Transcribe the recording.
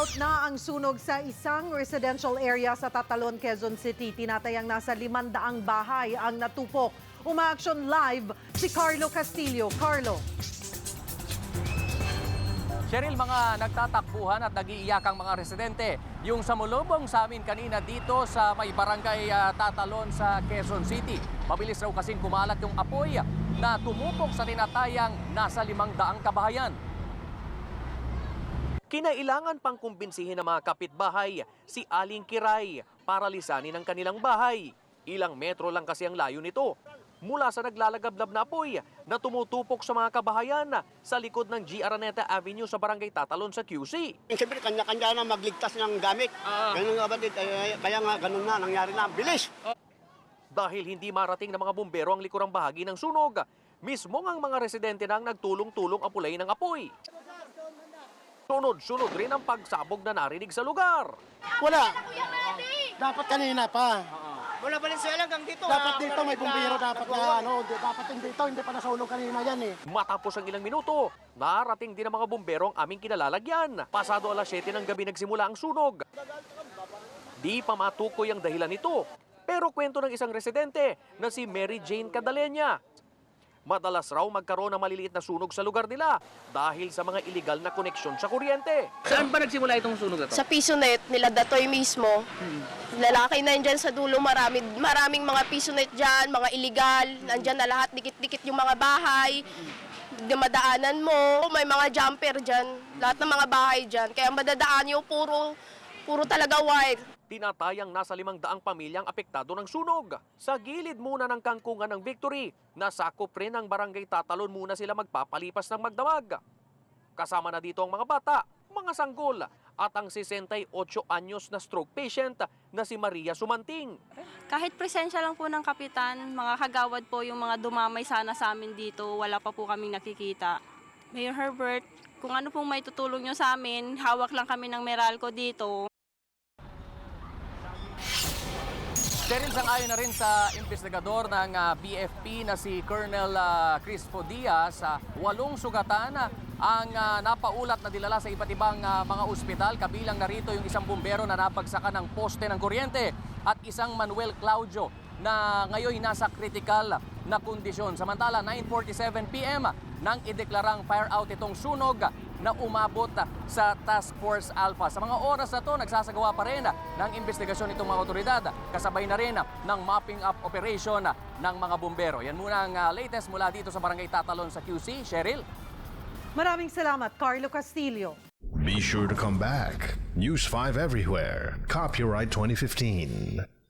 out na ang sunog sa isang residential area sa Tatalon, Quezon City. Tinatayang nasa 500 bahay ang natupok. Umaaksyon live si Carlo Castillo. Carlo. Cheryl, mga nagtatakbuhan at nag-iiyakang mga residente. Yung samulubong sa amin kanina dito sa may barangay Tatalon sa Quezon City. Mabilis raw kasing kumalat yung apoy na tumupok sa tinatayang nasa 500 kabahayan. Kinailangan pang kumbinsihin ng mga kapitbahay si Aling Kiray para lisanin ang kanilang bahay. Ilang metro lang kasi ang layo nito. Mula sa naglalagablab na apoy na tumutupok sa mga kabahayan sa likod ng G. Araneta Avenue sa barangay Tatalon sa QC. Siyempre, kanya-kanya na magligtas ng gamit. Ganun nga ba, kaya nga ganun na, nangyari na. Bilis! Dahil hindi marating ng mga bumbero ang likurang bahagi ng sunog, mismo ang mga residente na ang nagtulong-tulong apulayin ng apoy. Sunod-sunod rin ang pagsabog na narinig sa lugar. Wala. Dapat kanina pa. Wala pa rin sila hanggang dito. Dapat dito may bumbiro, dapat na dapat din dito, hindi pa nasunog kanina yan eh. Matapos ang ilang minuto, narating din ng mga bumbero ang aming kinalalagyan. Pasado alas 7 ng gabi nagsimula ang sunog. Di pa matukoy ang dahilan nito. Pero kwento ng isang residente na si Mary Jane Cadalena. Madalas raw magkaroon ng maliliit na sunog sa lugar nila dahil sa mga illegal na koneksyon sa kuryente. Saan ba nagsimula itong sunog na to? Sa PisoNet nila Datoy mismo. Lalaki na dyan sa dulo, maraming mga PisoNet dyan, mga illegal. Nandyan na lahat, dikit-dikit yung mga bahay. Dumadaanan mo, may mga jumper dyan. Lahat ng mga bahay dyan. Kaya madadaan nyo, puro talaga wire. Tinatayang nasa 500 pamilyang apektado ng sunog. Sa gilid muna ng kangkungan ng Victory, nasakop rin ang barangay Tatalon muna sila magpapalipas ng magdamag. Kasama na dito ang mga bata, mga sanggol, at ang 68 anyos na stroke patient na si Maria Sumanting. Kahit presensya lang po ng kapitan, mga kagawad po yung mga dumamay sana sa amin dito, wala pa po kaming nakikita. Mayor Herbert, kung ano pong may tutulong nyo sa amin, hawak lang kami ng Meralco dito. Cheryl, sang-ayon na rin sa investigador ng BFP na si Colonel Crispo Diaz, 8 sugatan ang napaulat na dilala sa iba't ibang mga ospital. Kabilang narito yung isang bumbero na napagsakan ng poste ng kuryente at isang Manuel Claudio na ngayon nasa critical na kondisyon. Samantala, 9:47 PM nang ideklarang fire out itong sunog na umabot sa Task Force Alpha. Sa mga oras na to, nagsasagawa pa rin ng investigasyon itong mga otoridad. Kasabay na rin ng mopping up operation ng mga bumbero. Yan muna ang latest mula dito sa Barangay Tatalon sa QC. Cheryl? Maraming salamat, Carlo Castillo. Be sure to come back. News 5 everywhere. Copyright 2015.